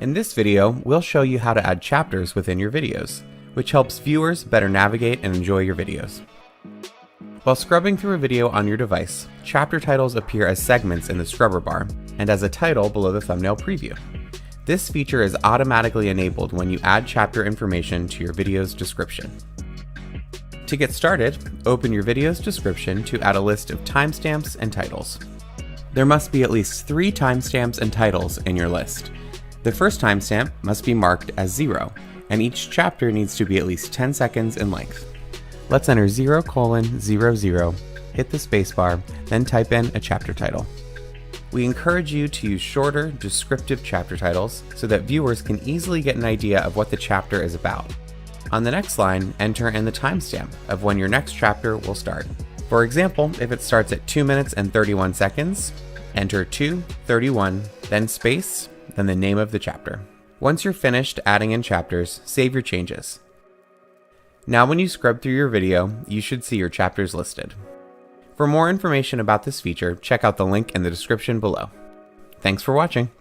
In this video, we'll show you how to add chapters within your videos, which helps viewers better navigate and enjoy your videos. While scrubbing through a video on your device, chapter titles appear as segments in the scrubber bar and as a title below the thumbnail preview. This feature is automatically enabled when you add chapter information to your video's description. To get started, open your video's description to add a list of timestamps and titles. There must be at least 3 timestamps and titles in your list. The first timestamp must be marked as 0, and each chapter needs to be at least 10 seconds in length. Let's enter 0:00, hit the spacebar, then type in a chapter title. We encourage you to use shorter, descriptive chapter titles so that viewers can easily get an idea of what the chapter is about. On the next line, enter in the timestamp of when your next chapter will start. For example, if it starts at 2 minutes and 31 seconds, enter 2:31, then space, then the name of the chapter. Once you're finished adding in chapters, save your changes. Now when you scrub through your video, you should see your chapters listed. For more information about this feature, check out the link in the description below. Thanks for watching.